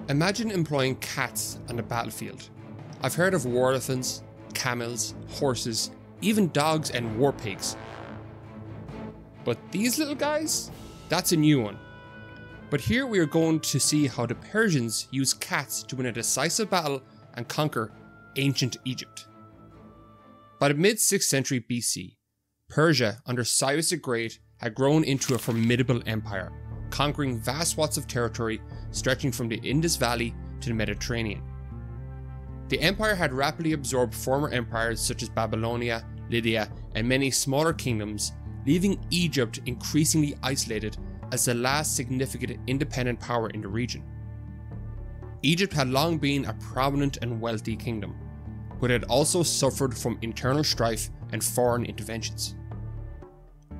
Imagine employing cats on the battlefield. I've heard of war elephants, camels, horses, even dogs and war pigs. But these little guys? That's a new one. But here we are going to see how the Persians used cats to win a decisive battle and conquer ancient Egypt. By the mid-6th century BC, Persia under Cyrus the Great had grown into a formidable empire, conquering vast swaths of territory stretching from the Indus Valley to the Mediterranean. The empire had rapidly absorbed former empires such as Babylonia, Lydia, and many smaller kingdoms, leaving Egypt increasingly isolated as the last significant independent power in the region. Egypt had long been a prominent and wealthy kingdom, but had also suffered from internal strife and foreign interventions.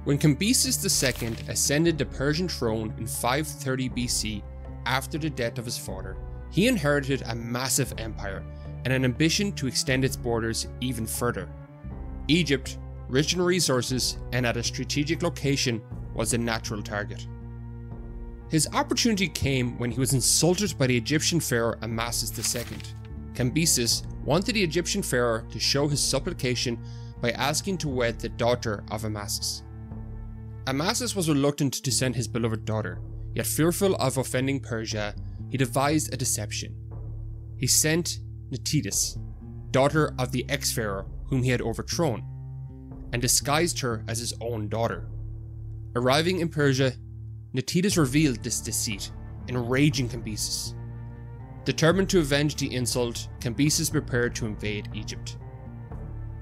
When Cambyses II ascended the Persian throne in 530 BC after the death of his father, he inherited a massive empire and an ambition to extend its borders even further. Egypt, rich in resources and at a strategic location, was a natural target. His opportunity came when he was insulted by the Egyptian pharaoh Amasis II. Cambyses wanted the Egyptian pharaoh to show his supplication by asking to wed the daughter of Amasis. Amasis was reluctant to send his beloved daughter, yet fearful of offending Persia, he devised a deception. He sent Nitidis, daughter of the ex-pharaoh whom he had overthrown, and disguised her as his own daughter. Arriving in Persia, Nitidis revealed this deceit, enraging Cambyses. Determined to avenge the insult, Cambyses prepared to invade Egypt.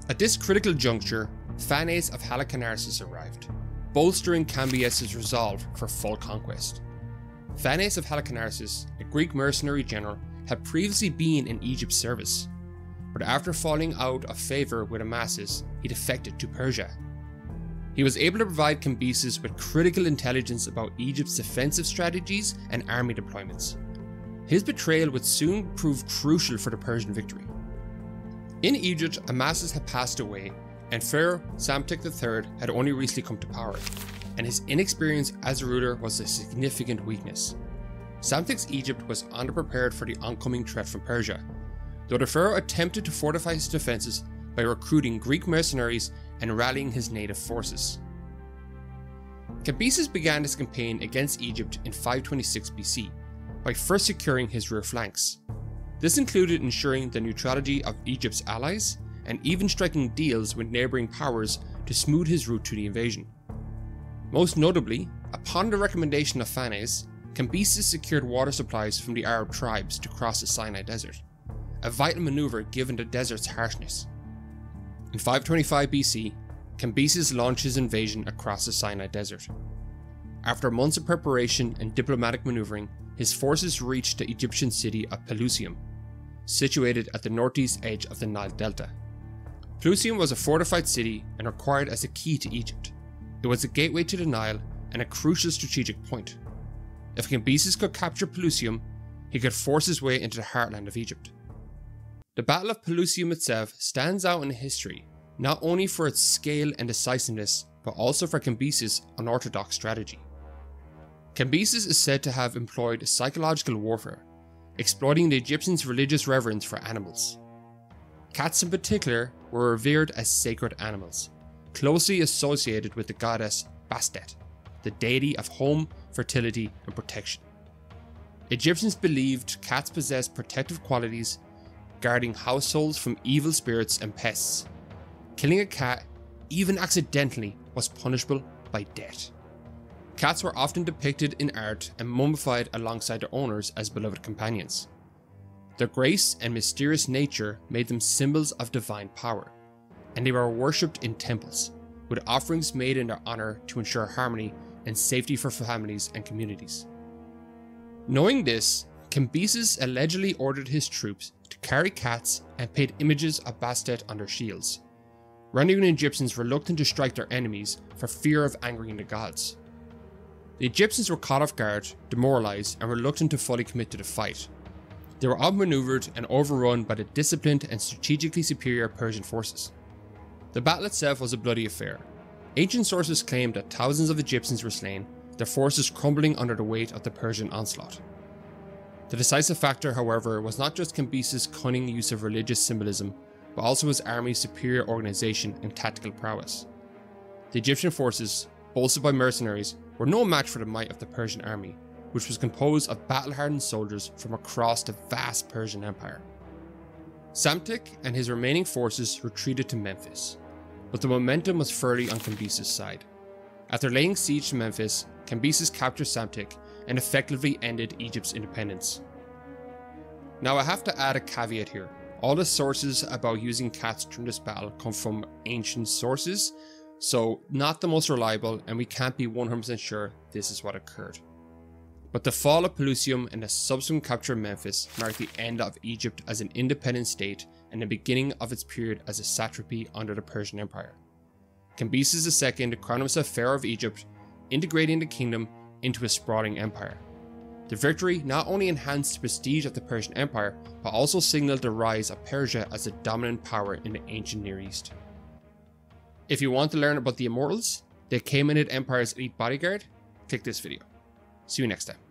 At this critical juncture, Phanes of Halicarnassus arrived, bolstering Cambyses' resolve for full conquest. Phanes of Halicarnassus, a Greek mercenary general, had previously been in Egypt's service, but after falling out of favour with Amasis, he defected to Persia. He was able to provide Cambyses with critical intelligence about Egypt's defensive strategies and army deployments. His betrayal would soon prove crucial for the Persian victory. In Egypt, Amasis had passed away, and Pharaoh Psamtik III had only recently come to power, and his inexperience as a ruler was a significant weakness. Psamtik's Egypt was underprepared for the oncoming threat from Persia, though the pharaoh attempted to fortify his defences by recruiting Greek mercenaries and rallying his native forces. Cambyses began his campaign against Egypt in 526 BC by first securing his rear flanks. This included ensuring the neutrality of Egypt's allies and even striking deals with neighbouring powers to smooth his route to the invasion. Most notably, upon the recommendation of Phanes, Cambyses secured water supplies from the Arab tribes to cross the Sinai Desert, a vital manoeuvre given the desert's harshness. In 525 BC, Cambyses launched his invasion across the Sinai Desert. After months of preparation and diplomatic manoeuvring, his forces reached the Egyptian city of Pelusium, situated at the northeast edge of the Nile Delta. Pelusium was a fortified city and required as a key to Egypt. It was a gateway to the Nile and a crucial strategic point. If Cambyses could capture Pelusium, he could force his way into the heartland of Egypt. The Battle of Pelusium itself stands out in history, not only for its scale and decisiveness, but also for Cambyses' unorthodox strategy. Cambyses is said to have employed psychological warfare, exploiting the Egyptians' religious reverence for animals. Cats in particular were revered as sacred animals, closely associated with the goddess Bastet, the deity of home, fertility, and protection. Egyptians believed cats possessed protective qualities, guarding households from evil spirits and pests. Killing a cat, even accidentally, was punishable by death. Cats were often depicted in art and mummified alongside their owners as beloved companions. Their grace and mysterious nature made them symbols of divine power, and they were worshipped in temples, with offerings made in their honour to ensure harmony and safety for families and communities. Knowing this, Cambyses allegedly ordered his troops to carry cats and paint images of Bastet on their shields, rendering Egyptians reluctant to strike their enemies for fear of angering the gods. The Egyptians were caught off guard, demoralised, and reluctant to fully commit to the fight. They were outmaneuvered and overrun by the disciplined and strategically superior Persian forces. The battle itself was a bloody affair. Ancient sources claim that thousands of Egyptians were slain, their forces crumbling under the weight of the Persian onslaught. The decisive factor, however, was not just Cambyses' cunning use of religious symbolism, but also his army's superior organisation and tactical prowess. The Egyptian forces, bolstered by mercenaries, were no match for the might of the Persian army, which was composed of battle-hardened soldiers from across the vast Persian Empire. Psamtik and his remaining forces retreated to Memphis, but the momentum was firmly on Cambyses' side. After laying siege to Memphis, Cambyses captured Psamtik and effectively ended Egypt's independence. Now I have to add a caveat here. All the sources about using cats during this battle come from ancient sources, so not the most reliable, and we can't be 100% sure this is what occurred. But the fall of Pelusium and the subsequent capture of Memphis marked the end of Egypt as an independent state and the beginning of its period as a satrapy under the Persian Empire. Cambyses II crowned himself Pharaoh of Egypt, integrating the kingdom into a sprawling empire. The victory not only enhanced the prestige of the Persian Empire, but also signaled the rise of Persia as a dominant power in the ancient Near East. If you want to learn about the Immortals, the Achaemenid Empire's elite bodyguard, click this video. See you next time.